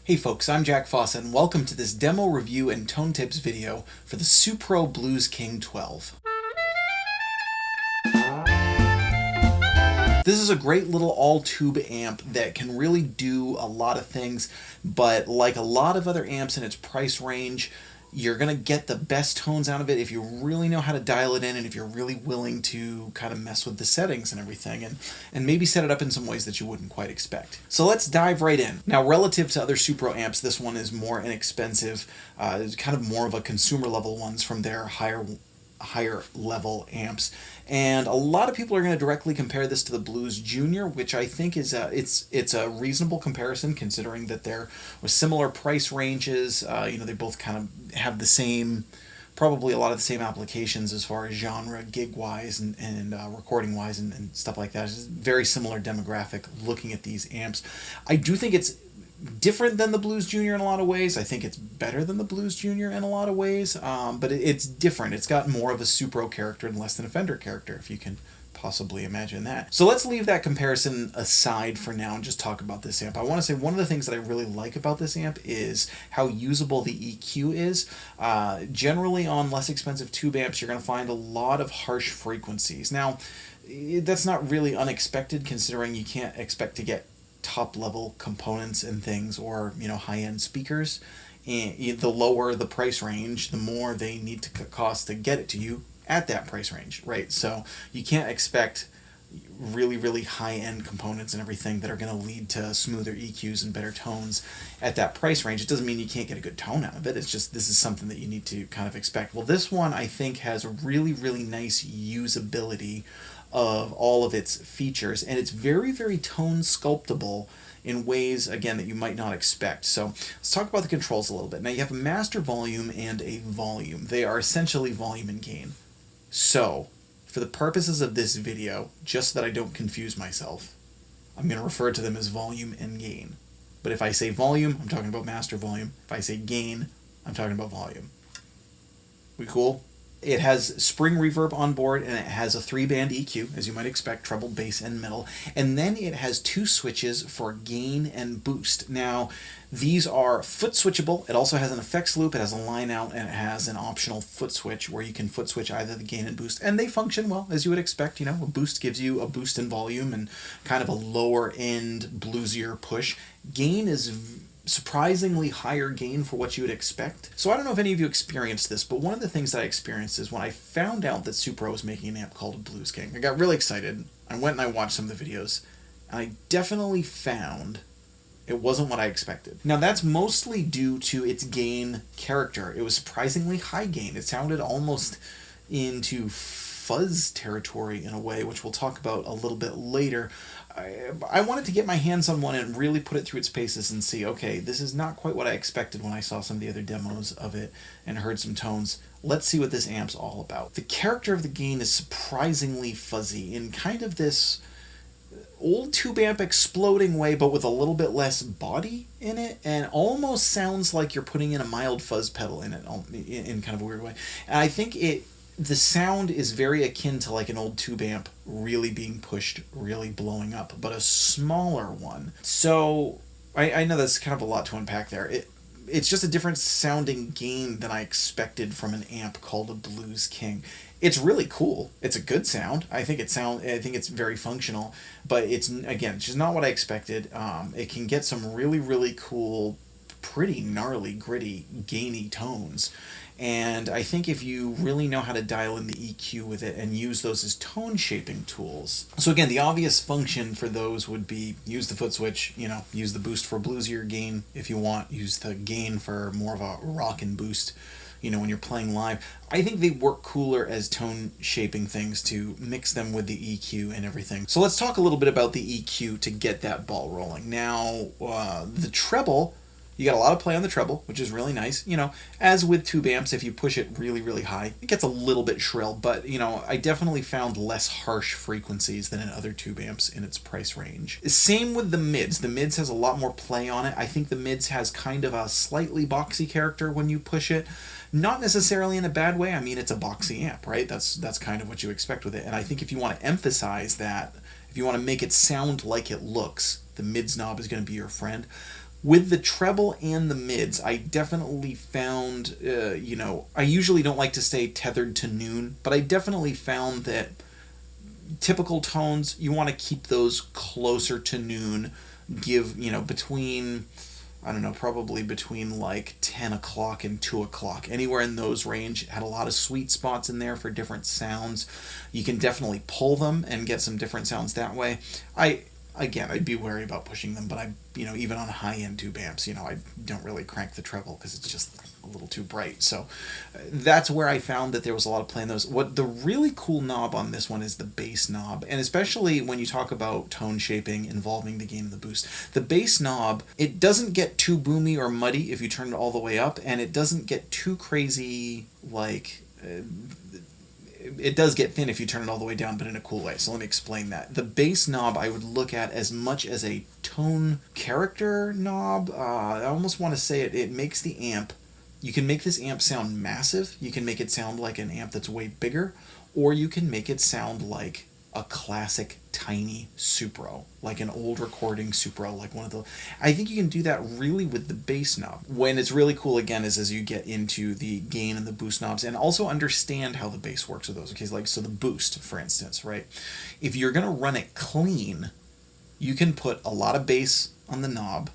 Hey folks, I'm Jack Fossett and welcome to this demo review and tone tips video for the Supro Blues King 12. This is a great little all-tube amp that can really do a lot of things, but like a lot of other amps in its price range, you're going to get the best tones out of it if you really know how to dial it in and if you're really willing to kind of mess with the settings and everything and maybe set it up in some ways that you wouldn't quite expect. So let's dive right in. Now, relative to other Supro amps, this one is more inexpensive. It's kind of more of a consumer level ones from their higher level amps, and a lot of people are going to directly compare this to the Blues Junior, which I think is it's a reasonable comparison considering that they're with similar price ranges. They both kind of have the same, probably a lot of the same applications as far as genre, gig wise and recording wise and stuff like that. It's very similar demographic looking at these amps. I do think it's different than the Blues Junior in a lot of ways. I think it's better than the Blues Junior in a lot of ways, but it's different. It's got more of a Supro character and less than a Fender character, if you can possibly imagine that. So let's leave that comparison aside for now and just talk about this amp. I want to say one of the things that I really like about this amp is how usable the EQ is. Generally on less expensive tube amps, you're going to find a lot of harsh frequencies. Now, that's not really unexpected considering you can't expect to get top level components and things, or high-end speakers. And the lower the price range, the more they need to cost to get it to you at that price range, right? So you can't expect really high-end components and everything that are going to lead to smoother EQs and better tones at that price range. It doesn't mean you can't get a good tone out of it. It's just this is something that you need to kind of expect. Well, this one I think has a really nice usability of all of its features, and it's very tone sculptable in ways, again, that you might not expect. So let's talk about the controls a little bit. Now you have a master volume and a volume. They are essentially volume and gain. So for the purposes of this video, just so that I don't confuse myself, I'm going to refer to them as volume and gain. But if I say volume, I'm talking about master volume. If I say gain, I'm talking about volume. We cool? It has spring reverb on board, and it has a 3-band EQ, as you might expect, treble, bass, and middle. And then it has 2 switches for gain and boost. Now, these are foot switchable. It also has an effects loop, it has a line out, and it has an optional foot switch where you can foot switch either the gain and boost. And they function well, as you would expect. A boost gives you a boost in volume and kind of a lower end bluesier push. Gain is surprisingly higher gain for what you would expect. So I don't know if any of you experienced this, but one of the things that I experienced is when I found out that Supro was making an amp called a Blues King. I got really excited. I went and I watched some of the videos, and I definitely found it wasn't what I expected. Now that's mostly due to its gain character. It was surprisingly high gain. It sounded almost into fuzz territory in a way, which we'll talk about a little bit later. I wanted to get my hands on one and really put it through its paces and see, okay, this is not quite what I expected when I saw some of the other demos of it and heard some tones. Let's see what this amp's all about. The character of the gain is surprisingly fuzzy in kind of this old tube amp exploding way, but with a little bit less body in it, and almost sounds like you're putting in a mild fuzz pedal in it, in kind of a weird way. And I think the sound is very akin to like an old tube amp really being pushed, really blowing up, but a smaller one. So I know that's kind of a lot to unpack there. It's just a different sounding gain than I expected from an amp called a Blues King. It's really cool. It's a good sound. I think it's very functional, but it's just not what I expected. It can get some really, really cool, pretty gnarly, gritty, gainy tones. And I think if you really know how to dial in the EQ with it and use those as tone shaping tools. So again, the obvious function for those would be use the foot switch, use the boost for bluesier gain if you want, use the gain for more of a rockin' boost, when you're playing live. I think they work cooler as tone shaping things to mix them with the EQ and everything. So let's talk a little bit about the EQ to get that ball rolling. Now, the treble, you got a lot of play on the treble, which is really nice. As with tube amps, if you push it really, really high, it gets a little bit shrill, but, I definitely found less harsh frequencies than in other tube amps in its price range. Same with the mids. The mids has a lot more play on it. I think the mids has kind of a slightly boxy character when you push it. Not necessarily in a bad way. I mean, it's a boxy amp, right? That's kind of what you expect with it. And I think if you want to emphasize that, if you want to make it sound like it looks, the mids knob is going to be your friend. With the treble and the mids, I definitely found, I usually don't like to stay tethered to noon, but I definitely found that typical tones, you want to keep those closer to noon, give, between, I don't know, probably between like 10 o'clock and 2 o'clock. Anywhere in those range. Had a lot of sweet spots in there for different sounds. You can definitely pull them and get some different sounds that way. I'd be wary about pushing them, but even on high-end tube amps, I don't really crank the treble because it's just a little too bright. So that's where I found that there was a lot of play in those. What the really cool knob on this one is the bass knob, and especially when you talk about tone shaping involving the gain and the boost. The bass knob, it doesn't get too boomy or muddy if you turn it all the way up, and it doesn't get too crazy like... it does get thin if you turn it all the way down, but in a cool way. So let me explain that. The bass knob I would look at as much as a tone character knob. I almost want to say it makes the amp... You can make this amp sound massive. You can make it sound like an amp that's way bigger. Or you can make it sound like a classic tiny Supro, like an old recording Supro, like one of the... I think you can do that really with the bass knob. When it's really cool, again, is as you get into the gain and the boost knobs, and also understand how the bass works with those. Okay, so the boost, for instance, right? If you're going to run it clean, you can put a lot of bass on the knob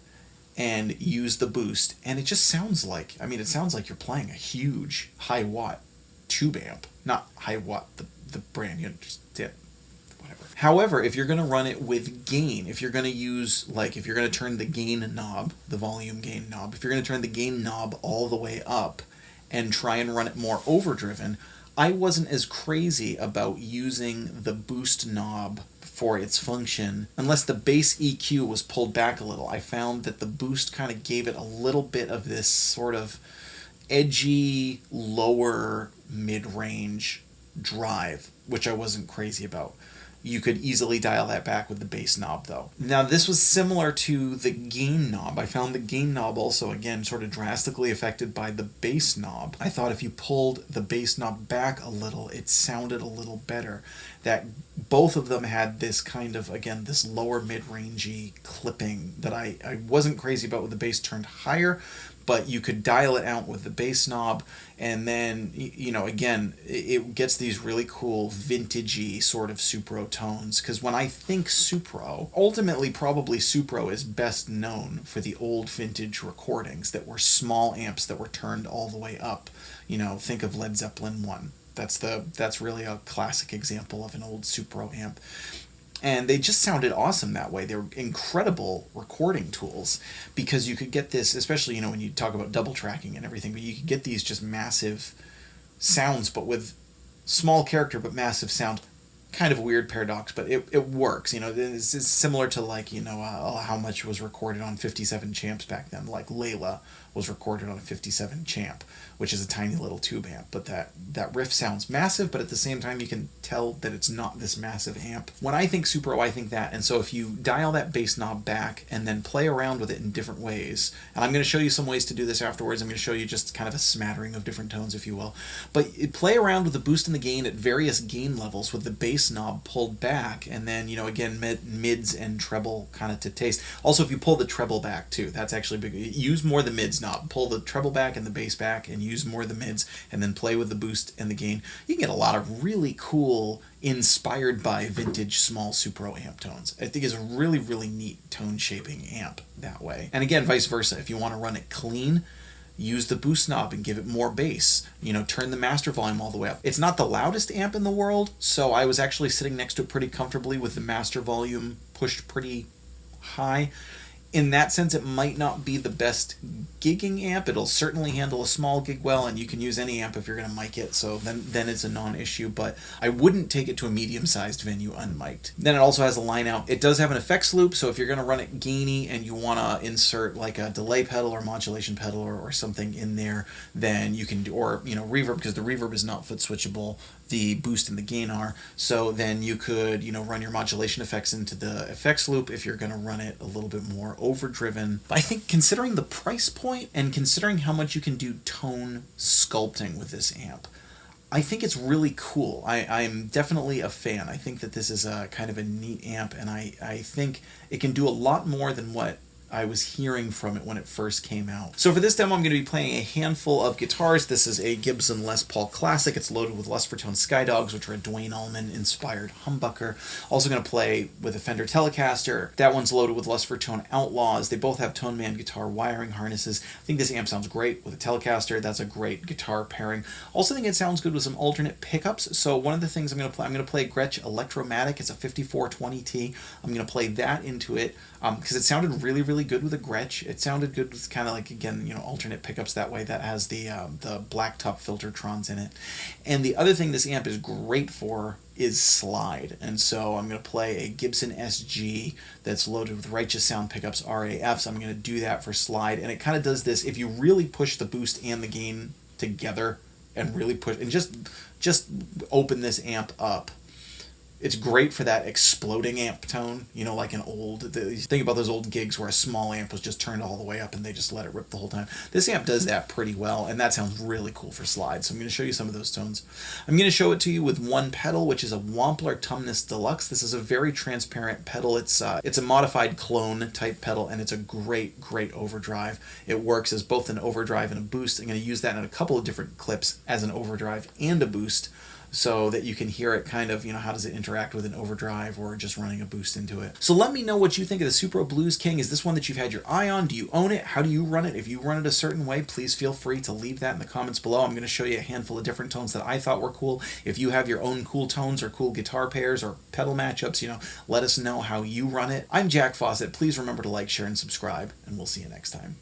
and use the boost, and it just sounds like... it sounds like you're playing a huge high-watt tube amp. Not high-watt, the brand, whatever. However, if you're going to run it with gain, if you're going to use, if you're going to turn the gain knob, the volume gain knob, if you're going to turn the gain knob all the way up and try and run it more overdriven, I wasn't as crazy about using the boost knob for its function unless the bass EQ was pulled back a little. I found that the boost kind of gave it a little bit of this sort of edgy, lower mid-range drive, which I wasn't crazy about. You could easily dial that back with the bass knob, though. Now, this was similar to the gain knob. I found the gain knob also, again, sort of drastically affected by the bass knob. I thought if you pulled the bass knob back a little, it sounded a little better. That both of them had this kind of, again, this lower mid-rangey clipping that I wasn't crazy about with the bass turned higher, but you could dial it out with the bass knob, and then, again, it gets these really cool vintagey sort of Supro tones, because when I think Supro, ultimately probably Supro is best known for the old vintage recordings that were small amps that were turned all the way up. Think of Led Zeppelin 1. That's really a classic example of an old Supro amp. And they just sounded awesome that way. They were incredible recording tools because you could get this, especially, when you talk about double tracking and everything, but you could get these just massive sounds, but with small character but massive sound kind of a weird paradox, but it works. It's similar to like, how much was recorded on 57 champs back then. Like Layla was recorded on a 57 champ, which is a tiny little tube amp, but that riff sounds massive, but at the same time you can tell that it's not this massive amp. When I think Supro, I think that. And so if you dial that bass knob back and then play around with it in different ways, and I'm going to show you some ways to do this afterwards. I'm going to show you just kind of a smattering of different tones, if you will. But play around with the boost and the gain at various gain levels with the bass knob pulled back, and then, again, mids and treble kind of to taste. Also, if you pull the treble back too, that's actually big. Use more the mids knob. Pull the treble back and the bass back and use more of the mids, and then play with the boost and the gain. You can get a lot of really cool, inspired by vintage small Supro amp tones. I think it's a really, really neat tone shaping amp that way. And again, vice versa. If you want to run it clean, use the boost knob and give it more bass. Turn the master volume all the way up. It's not the loudest amp in the world, so I was actually sitting next to it pretty comfortably with the master volume pushed pretty high. In that sense, it might not be the best gigging amp. It'll certainly handle a small gig well, and you can use any amp if you're going to mic it, so then it's a non-issue, but I wouldn't take it to a medium-sized venue unmiked. Then it also has a line out. It does have an effects loop, so if you're going to run it gainy and you want to insert like a delay pedal or modulation pedal or something in there, then you can do, or reverb, because the reverb is not foot switchable, the boost and the gain are, so then you could run your modulation effects into the effects loop if you're going to run it a little bit more overdriven. But I think considering the price point and considering how much you can do tone sculpting with this amp, I think it's really cool. I'm definitely a fan. I think that this is a kind of a neat amp, and I think it can do a lot more than what I was hearing from it when it first came out. So for this demo, I'm going to be playing a handful of guitars. This is a Gibson Les Paul Classic. It's loaded with Lust for Tone Skydogs, which are a Dwayne Allman-inspired humbucker. Also going to play with a Fender Telecaster. That one's loaded with Lust for Tone Outlaws. They both have Tone Man guitar wiring harnesses. I think this amp sounds great with a Telecaster. That's a great guitar pairing. Also think it sounds good with some alternate pickups. So one of the things I'm going to play Gretsch Electromatic. It's a 5420T. I'm going to play that into it because it sounded really, really good with a Gretsch. It sounded good with kind of like, again, alternate pickups that way. That has the blacktop Filtertrons in it. And the other thing this amp is great for is slide. And so I'm going to play a Gibson SG that's loaded with Righteous Sound pickups, RAFs. I'm going to do that for slide. And it kind of does this, if you really push the boost and the gain together and really push, and just open this amp up, it's great for that exploding amp tone, like an old, think about those old gigs where a small amp was just turned all the way up and they just let it rip the whole time. This amp does that pretty well, and that sounds really cool for slide. So I'm going to show you some of those tones. I'm going to show it to you with one pedal, which is a Wampler Tumnus Deluxe. This is a very transparent pedal. It's a modified clone type pedal, and it's a great, great overdrive. It works as both an overdrive and a boost. I'm going to use that in a couple of different clips as an overdrive and a boost, so that you can hear it kind of, how does it interact with an overdrive or just running a boost into it. So let me know what you think of the Supro Blues King. Is this one that you've had your eye on? Do you own it? How do you run it? If you run it a certain way, please feel free to leave that in the comments below. I'm going to show you a handful of different tones that I thought were cool. If you have your own cool tones or cool guitar pairs or pedal matchups, let us know how you run it. I'm Jack Fossett. Please remember to like, share, and subscribe, and we'll see you next time.